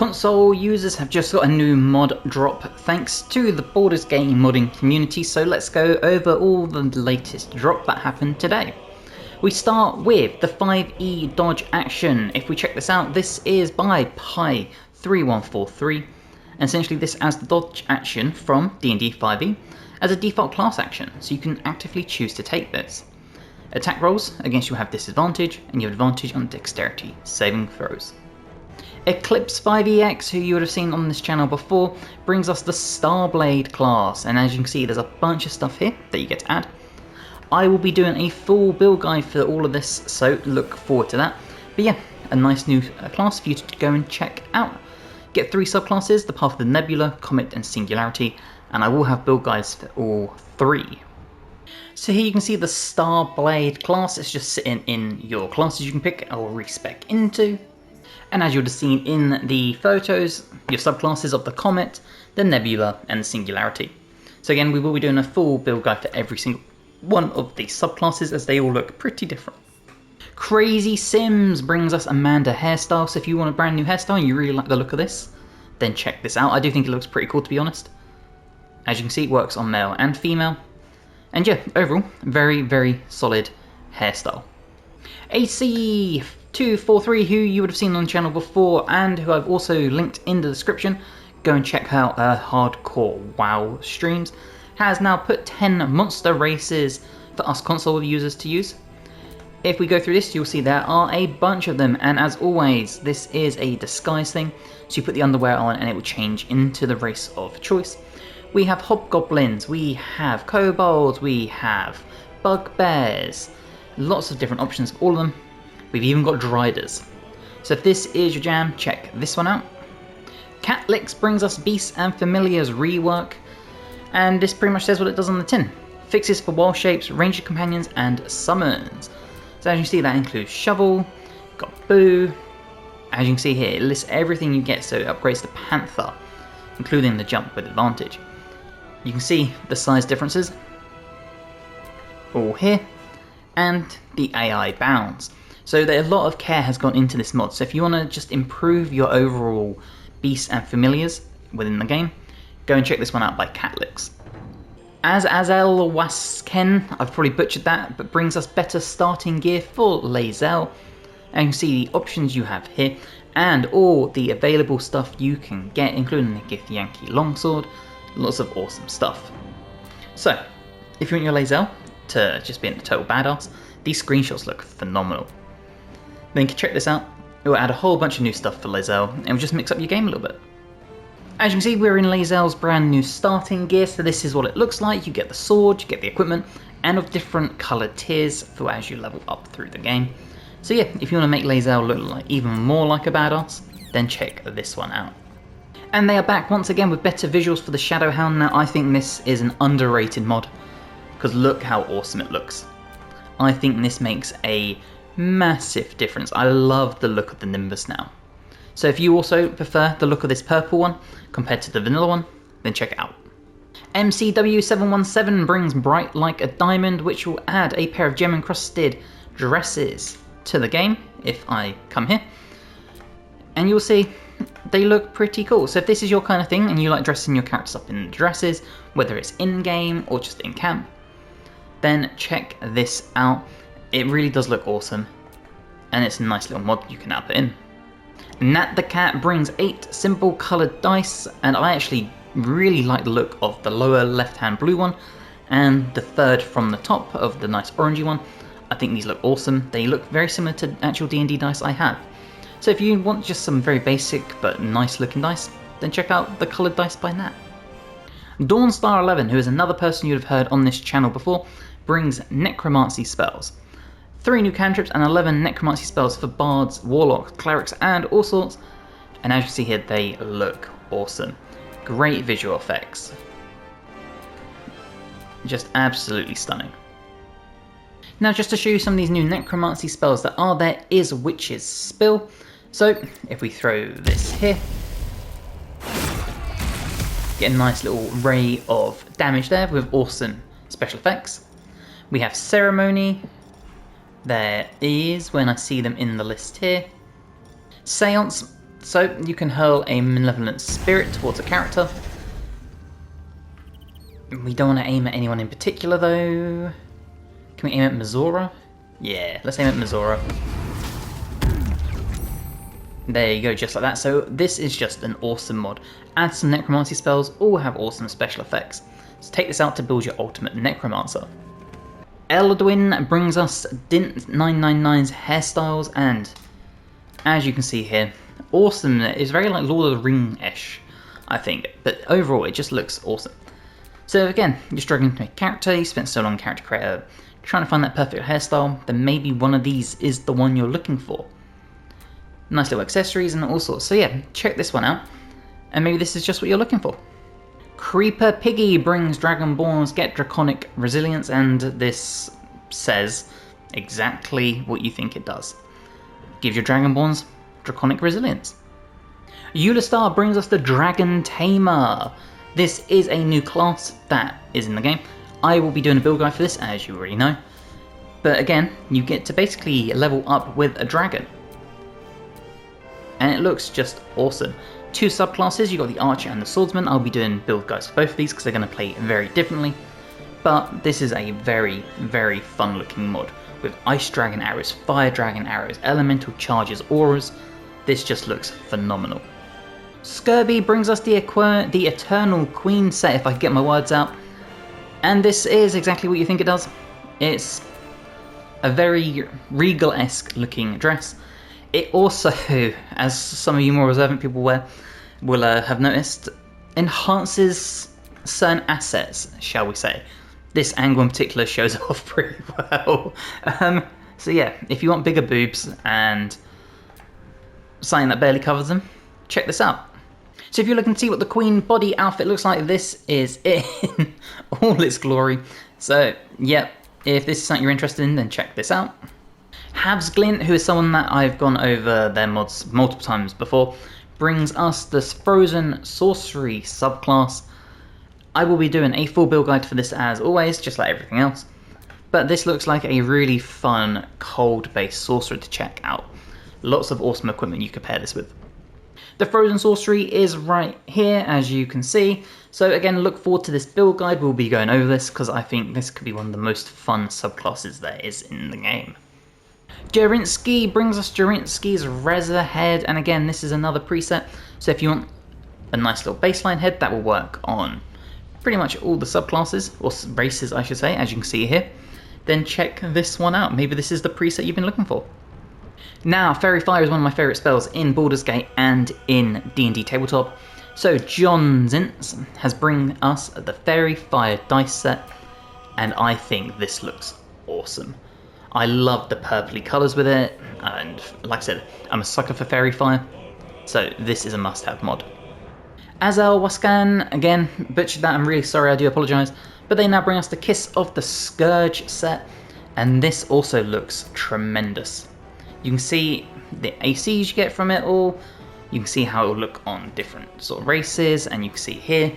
Console users have just got a new mod drop thanks to the Baldur's Gate modding community, so let's go over all the latest drop that happened today. We start with the 5E dodge action. If we check this out, this is by Pi3143, and essentially this as the dodge action from D&D 5e as a default class action, so you can actively choose to take this. Attack rolls against you have disadvantage, and you have advantage on dexterity saving throws. Eclipse 5EX, who you would have seen on this channel before, brings us the Starblade class, and as you can see there's a bunch of stuff here that you get to add. I will be doing a full build guide for all of this, so look forward to that. But yeah, a nice new class for you to go and check out. Get 3 subclasses, the Path of the Nebula, Comet and Singularity, and I will have build guides for all 3. So here you can see the Starblade class. It's just sitting in your classes you can pick or respec into. And as you would have seen in the photos, your subclasses of the Comet, the Nebula, and the Singularity. So again, we will be doing a full build guide for every single one of these subclasses as they all look pretty different. Crazy Sims brings us Amanda Hairstyles. So if you want a brand new hairstyle and you really like the look of this, then check this out. I do think it looks pretty cool, to be honest. As you can see, it works on male and female. And yeah, overall, very, very solid hairstyle. AC243, who you would have seen on the channel before and who I've also linked in the description, go and check out her hardcore WoW streams, has now put 10 monster races for us console users to use. If we go through this, you'll see there are a bunch of them, and as always, this is a disguise thing, so you put the underwear on and it will change into the race of choice. We have hobgoblins, we have kobolds, we have bugbears, lots of different options of all of them. We've even got driders. So if this is your jam, check this one out. Catlix brings us Beasts and Familiars rework, and this pretty much says what it does on the tin. Fixes for wild shapes, ranger companions, and summons. So as you see, that includes Shovel, got Boo. As you can see here, it lists everything you get, so it upgrades the Panther, including the jump with advantage. You can see the size differences all here, and the AI bounds. So a lot of care has gone into this mod, so if you want to just improve your overall Beasts and Familiars within the game, go and check this one out by Catlix. As Azel Wasken, I've probably butchered that, but brings us better starting gear for Lae'zel. And you can see the options you have here, and all the available stuff you can get, including the Githyanki Longsword, lots of awesome stuff. So, if you want your Lae'zel to just be a total badass, these screenshots look phenomenal. Then you can check this out, it will add a whole bunch of new stuff for Lae'zel, and will just mix up your game a little bit. As you can see, we're in Lae'zel's brand new starting gear, so this is what it looks like. You get the sword, you get the equipment, and of different coloured tiers for as you level up through the game. So yeah, if you want to make Lae'zel look like even more like a badass, then check this one out. And they are back once again with better visuals for the Shadowhound. Now I think this is an underrated mod, because look how awesome it looks. I think this makes a massive difference. I love the look of the Nimbus now. So if you also prefer the look of this purple one compared to the vanilla one, then check it out. MCW717 brings Bright Like a Diamond, which will add a pair of gem encrusted dresses to the game if I come here. And you'll see they look pretty cool. So if this is your kind of thing and you like dressing your characters up in dresses, whether it's in-game or just in camp, then check this out. It really does look awesome, and it's a nice little mod you can now put in. Nat the Cat brings 8 simple coloured dice, and I actually really like the look of the lower left hand blue one and the third from the top of the nice orangey one. I think these look awesome. They look very similar to actual D&D dice I have. So if you want just some very basic but nice looking dice, then check out the coloured dice by Nat. Dawnstar11, who is another person you'd have heard on this channel before, brings Necromancy spells. 3 new cantrips and 11 necromancy spells for bards, warlocks, clerics, and all sorts. And as you see here, they look awesome. Great visual effects. Just absolutely stunning. Now just to show you some of these new necromancy spells that are there is Witch's Spill. So if we throw this here, get a nice little ray of damage there with awesome special effects. We have Ceremony. There is, when I see them in the list here. Seance, So you can hurl a malevolent spirit towards a character. We don't want to aim at anyone in particular though. Can we aim at Mizora? Yeah, let's aim at Mizora. There you go, just like that. So this is just an awesome mod. Add some necromancy spells, all have awesome special effects. So take this out to build your ultimate necromancer. Eldwin brings us Dint 999's Hairstyles, and as you can see here, awesome. It's very like Lord of the Ring-ish, I think, but overall it just looks awesome. So again, you're struggling to make a character, you spent so long character creator trying to find that perfect hairstyle, then maybe one of these is the one you're looking for. Nice little accessories and all sorts. So yeah, check this one out, and maybe this is just what you're looking for. Creeper Piggy brings Dragonborns get Draconic Resilience, and this says exactly what you think it does. Give your Dragonborns Draconic Resilience. Eulistar brings us the Dragon Tamer. This is a new class that is in the game. I will be doing a build guide for this, as you already know. But again, you get to basically level up with a dragon. And it looks just awesome. Two subclasses, you've got the Archer and the Swordsman. I'll be doing build guides for both of these because they're going to play very differently. But this is a very, very fun looking mod. With Ice Dragon arrows, Fire Dragon arrows, Elemental charges, auras. This just looks phenomenal. Skirby brings us the Eternal Queen set, if I can get my words out. And this is exactly what you think it does. It's a very regal-esque looking dress. It also, as some of you more observant people will have noticed, enhances certain assets, shall we say. This angle in particular shows off pretty well. So yeah, if you want bigger boobs and something that barely covers them, check this out. So if you're looking to see what the Queen body outfit looks like, this is it in all its glory. So yeah, if this is something you're interested in, then check this out. Habs Glint, who is someone that I've gone over their mods multiple times before, brings us this Frozen Sorcery subclass. I will be doing a full build guide for this as always, just like everything else. But this looks like a really fun cold-based sorcerer to check out. Lots of awesome equipment you could pair this with. The Frozen Sorcery is right here, as you can see. So again, look forward to this build guide. We'll be going over this because I think this could be one of the most fun subclasses there is in the game. Jerinsky brings us Jerinsky's Reza head, and again, this is another preset. So if you want a nice little baseline head, that will work on pretty much all the subclasses, or races I should say, as you can see here. Then check this one out. Maybe this is the preset you've been looking for. Now, Fairy Fire is one of my favourite spells in Baldur's Gate and in D&D Tabletop. So John Zintz has bring us the Fairy Fire dice set, and I think this looks awesome. I love the purpley colours with it, and like I said, I'm a sucker for Fairy Fire, so this is a must-have mod. Azel Waskan, again, butchered that, I'm really sorry, I do apologise, but they now bring us the Kiss of the Scourge set, and this also looks tremendous. You can see the ACs you get from it all, you can see how it will look on different sort of races, and you can see here.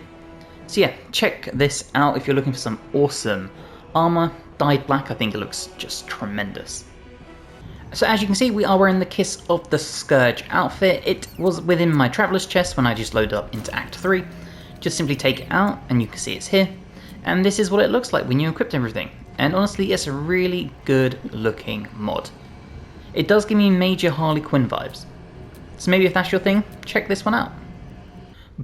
So yeah, check this out if you're looking for some awesome armour. Dyed black, I think it looks just tremendous. So as you can see, we are wearing the Kiss of the Scourge outfit. It was within my Traveller's chest when I just loaded up into Act 3. Just simply take it out and you can see it's here. And this is what it looks like when you equip everything. And honestly, it's a really good looking mod. It does give me major Harley Quinn vibes. So maybe if that's your thing, check this one out.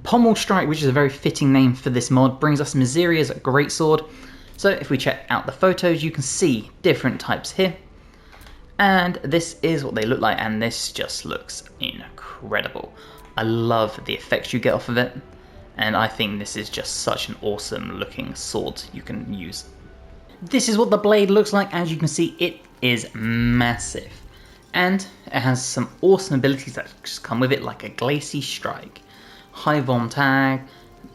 Pommel Strike, which is a very fitting name for this mod, brings us Miseria's Greatsword. So if we check out the photos, you can see different types here. And this is what they look like, and this just looks incredible. I love the effects you get off of it, and I think this is just such an awesome looking sword you can use. This is what the blade looks like. As you can see, it is massive. And it has some awesome abilities that just come with it, like a Glacy Strike, High Vom Tag,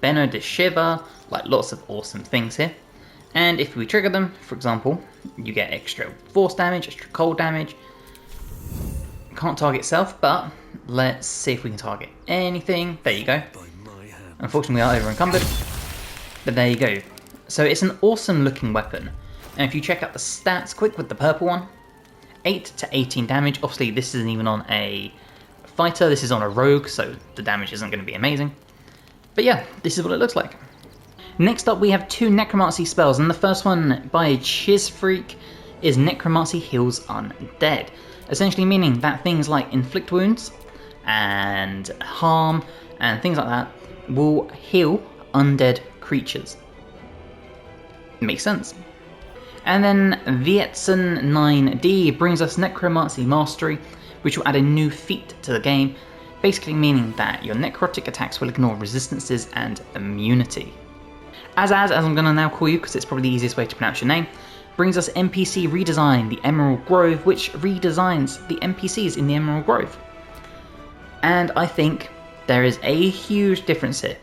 Benno de Shiva, like lots of awesome things here. And if we trigger them, for example, you get extra force damage, extra cold damage. Can't target self, but let's see if we can target anything. There you go. Unfortunately, we are over encumbered, but there you go. So it's an awesome looking weapon. And if you check out the stats quick with the purple one, 8 to 18 damage. Obviously, this isn't even on a fighter. This is on a rogue, so the damage isn't going to be amazing. But yeah, this is what it looks like. Next up we have 2 necromancy spells, and the first one by Chizfreak is Necromancy Heals Undead. Essentially meaning that things like inflict wounds and harm and things like that will heal undead creatures. Makes sense. And then Vietzen 9D brings us Necromancy Mastery, which will add a new feat to the game, basically meaning that your necrotic attacks will ignore resistances and immunity. As I'm going to now call you because it's probably the easiest way to pronounce your name, brings us NPC Redesign, the Emerald Grove, which redesigns the NPCs in the Emerald Grove. And I think there is a huge difference here.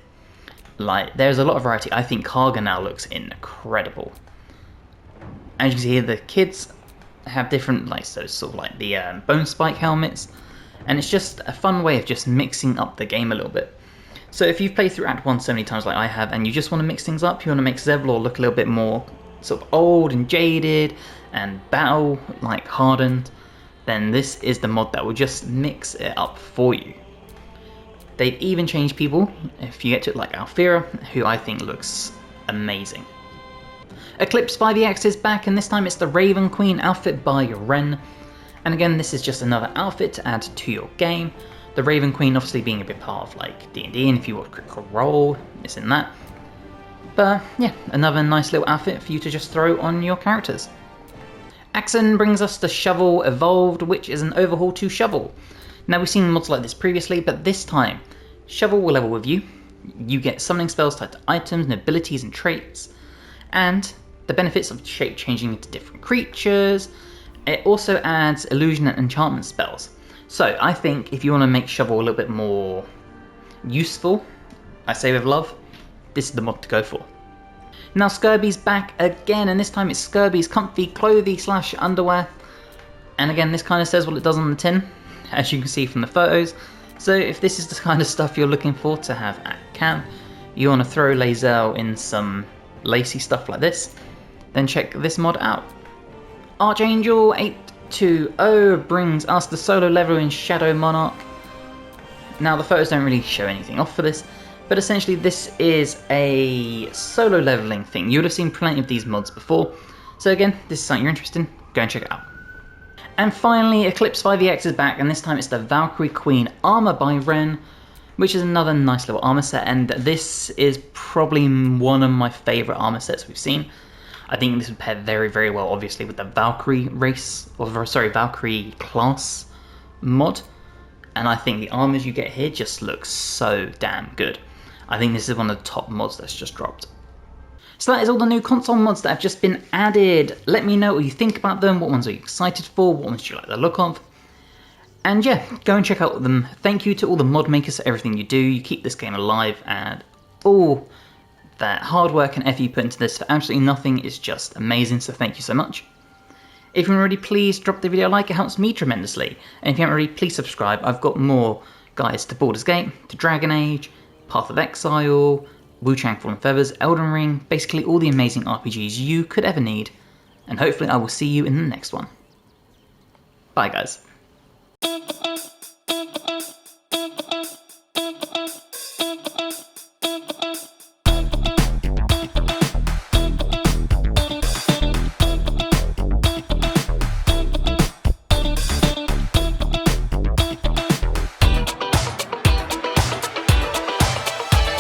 Like, there's a lot of variety. I think Karga now looks incredible. As you can see here, the kids have different, like, so sort of like the bone spike helmets, and it's just a fun way of just mixing up the game a little bit. So if you've played through Act 1 so many times like I have, and you just want to mix things up, you want to make Zevlor look a little bit more sort of old and jaded and battle like hardened, then this is the mod that will just mix it up for you. They've even changed people, if you get to it, like Alfira, who I think looks amazing. Eclipse 5EX is back, and this time it's the Raven Queen outfit by Ren. And again, this is just another outfit to add to your game. The Raven Queen obviously being a bit part of like D&D, and if you want Critical Role, it's in that. But yeah, another nice little outfit for you to just throw on your characters. Axon brings us the Shovel Evolved, which is an overhaul to Shovel. Now we've seen mods like this previously, but this time, Shovel will level with you. You get summoning spells tied to items and abilities and traits, and the benefits of shape changing into different creatures. It also adds illusion and enchantment spells. So I think if you want to make Shovel a little bit more useful, I say with love, this is the mod to go for. Now Skirby's back again, and this time it's Skirby's Comfy Clothy / underwear. And again, this kind of says what it does on the tin, as you can see from the photos. So if this is the kind of stuff you're looking for to have at camp, you want to throw Lae'zel in some lacy stuff like this, then check this mod out. Archangel 820 brings us the solo level in Shadow Monarch. Now the photos don't really show anything off for this, but essentially this is a solo leveling thing. You would have seen plenty of these mods before, so again, this is something you're interested in, go and check it out. And finally, Eclipse 5EX is back, and this time it's the Valkyrie Queen Armor by Ren, which is another nice little armor set, and this is probably one of my favourite armor sets we've seen. I think this would pair very, very well, obviously, with the Valkyrie race, or sorry, Valkyrie class mod. And I think the armors you get here just look so damn good. I think this is one of the top mods that's just dropped. So that is all the new console mods that have just been added. Let me know what you think about them, what ones are you excited for, what ones do you like the look of. And yeah, go and check out them. Thank you to all the mod makers for everything you do. You keep this game alive, and all that hard work and effort you put into this for absolutely nothing is just amazing, so thank you so much. If you haven't already, please drop the video a like, it helps me tremendously. And if you haven't already, please subscribe. I've got more guides to Baldur's Gate, to Dragon Age, Path of Exile, Wu-Chang Fallen Feathers, Elden Ring, basically all the amazing RPGs you could ever need. And hopefully I will see you in the next one. Bye guys.